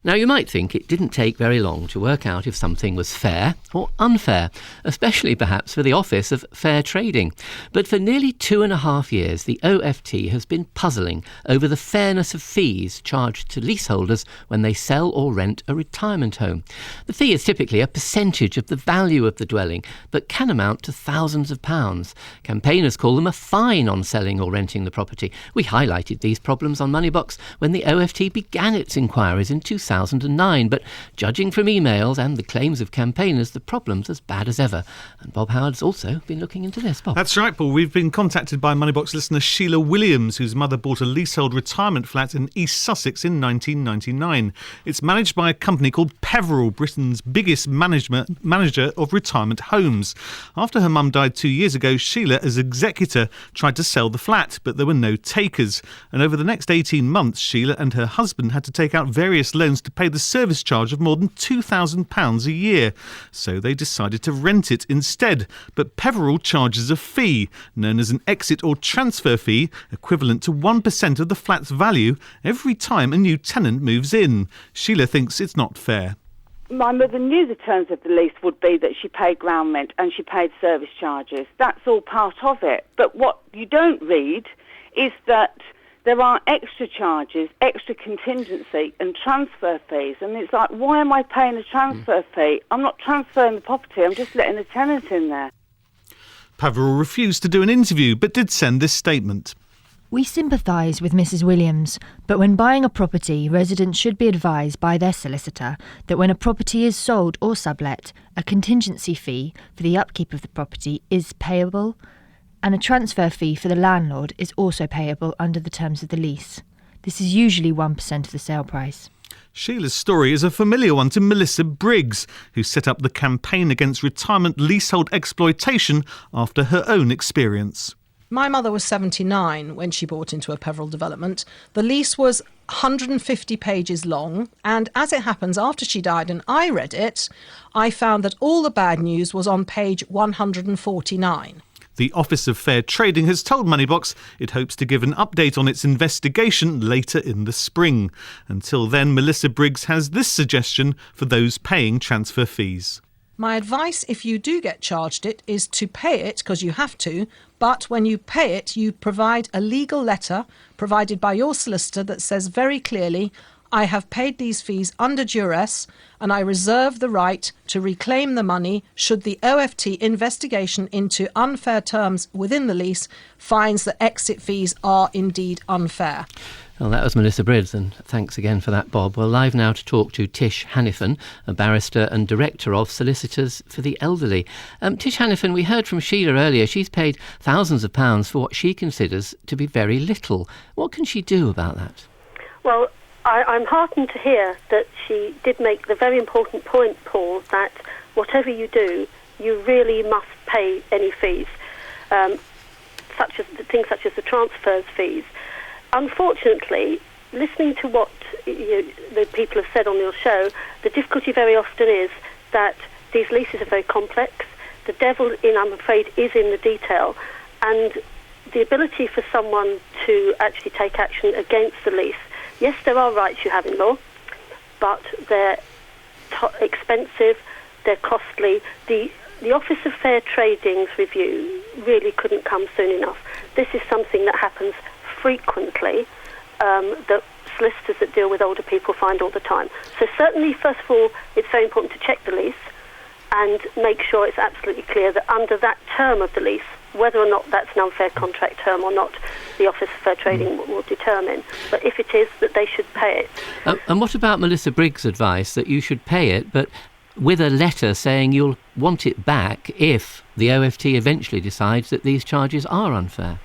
Now, you might think it didn't take very long to work out if something was fair or unfair, especially perhaps for the Office of Fair Trading. But for nearly 2.5 years, the OFT has been puzzling over the fairness of fees charged to leaseholders when they sell or rent a retirement home. The fee is typically a percentage of the value of the dwelling, but can amount to thousands of pounds. Campaigners call them a fine on selling or renting the property. We highlighted these problems on Moneybox when the OFT began its inquiries in 2009, but judging from emails and the claims of campaigners, the problem's as bad as ever. And Bob Howard's also been looking into this. Bob. That's right, Paul. We've been contacted by Moneybox listener Sheila Williams, whose mother bought a leasehold retirement flat in East Sussex in 1999. It's managed by a company called Peveril, Britain's biggest manager of retirement homes. After her mum died 2 years ago, Sheila, as executor, tried to sell the flat, but there were no takers. And over the next 18 months, Sheila and her husband had to take out various loans to pay the service charge of more than £2,000 a year. So they decided to rent it instead. But Peveril charges a fee, known as an exit or transfer fee, equivalent to 1% of the flat's value every time a new tenant moves in. Sheila thinks it's not fair. My mother knew the terms of the lease would be that she paid ground rent and she paid service charges. That's all part of it. But what you don't read is that there are extra charges, extra contingency and transfer fees. And it's like, why am I paying a transfer fee? I'm not transferring the property, I'm just letting the tenant in there. Peveril refused to do an interview, but did send this statement. We sympathise with Mrs Williams, but when buying a property, residents should be advised by their solicitor that when a property is sold or sublet, a contingency fee for the upkeep of the property is payable, and a transfer fee for the landlord is also payable under the terms of the lease. This is usually 1% of the sale price. Sheila's story is a familiar one to Melissa Briggs, who set up the campaign against retirement leasehold exploitation after her own experience. My mother was 79 when she bought into a Peveril development. The lease was 150 pages long, and as it happens, after she died and I read it, I found that all the bad news was on page 149. The Office of Fair Trading has told Moneybox it hopes to give an update on its investigation later in the spring. Until then, Melissa Briggs has this suggestion for those paying transfer fees. My advice, if you do get charged it, is to pay it, because you have to, but when you pay it, you provide a legal letter provided by your solicitor that says very clearly, I have paid these fees under duress and I reserve the right to reclaim the money should the OFT investigation into unfair terms within the lease finds that exit fees are indeed unfair. Well, that was Melissa Briggs, and thanks again for that, Bob. We're live now to talk to Tish Hanifan, a barrister and director of Solicitors for the Elderly. Tish Hanifan, we heard from Sheila earlier. She's paid thousands of pounds for what she considers to be very little. What can she do about that? Well, I'm heartened to hear that she did make the very important point, Paul, that whatever you do, you really must pay any fees, such as the transfers fees. Unfortunately, listening to what the people have said on your show, the difficulty very often is that these leases are very complex. The devil, I'm afraid, is in the detail, and the ability for someone to actually take action against the lease. Yes, there are rights you have in law, but they're expensive, they're costly. The Office of Fair Trading's review really couldn't come soon enough. This is something that happens frequently, that solicitors that deal with older people find all the time. So certainly, first of all, it's very important to check the lease and make sure it's absolutely clear that under that term of the lease, whether or not that's an unfair contract term or not, the Office of Fair Trading will determine. But if it is, that they should pay it. And what about Melissa Briggs' advice that you should pay it, but with a letter saying you'll want it back if the OFT eventually decides that these charges are unfair?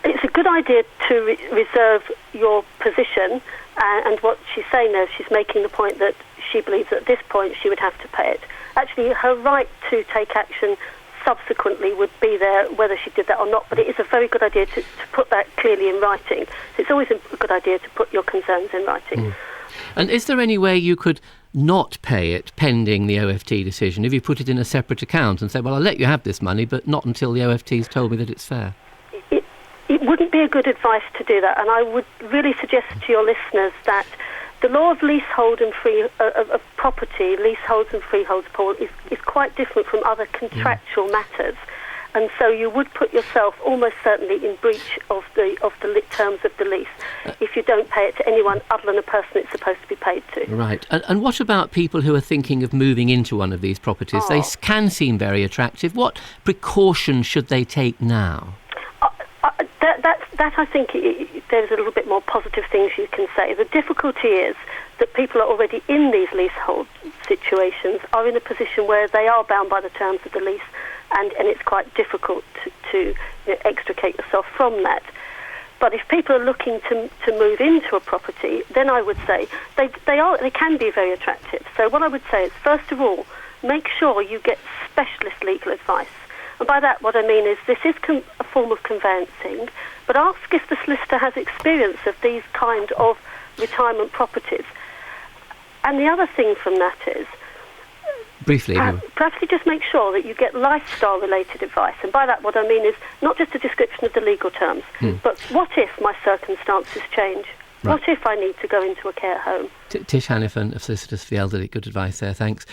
It's a good idea to reserve your position, and what she's saying there, she's making the point that she believes at this point she would have to pay it. Actually, her right to take action subsequently would be there whether she did that or not, but it is a very good idea to put that clearly in writing. It's always a good idea to put your concerns in writing. And is there any way you could not pay it pending the OFT decision if you put it in a separate account and say, well, I'll let you have this money, but not until the OFT's told me that it's fair? It wouldn't be a good advice to do that, and I would really suggest to your listeners that the law of leasehold and of property, leaseholds and freeholds, Paul, is quite different from other contractual matters, and so you would put yourself almost certainly in breach of the terms of the lease if you don't pay it to anyone other than a person it's supposed to be paid to. Right. And what about people who are thinking of moving into one of these properties? They can seem very attractive. What precautions should they take now? That I think there's a little bit more positive things you can say. The difficulty is that people are already in these leasehold situations, are in a position where they are bound by the terms of the lease, and it's quite difficult to extricate yourself from that. But if people are looking to move into a property, then I would say they can be very attractive. So what I would say is, first of all, make sure you get specialist legal advice. And by that, what I mean is this is a form of conveyancing, but ask if the solicitor has experience of these kind of retirement properties. And the other thing from that is, briefly, perhaps you just make sure that you get lifestyle-related advice. And by that, what I mean is not just a description of the legal terms, but what if my circumstances change? Right. What if I need to go into a care home? Tish Hanifan of Solicitors for the Elderly. Good advice there, thanks.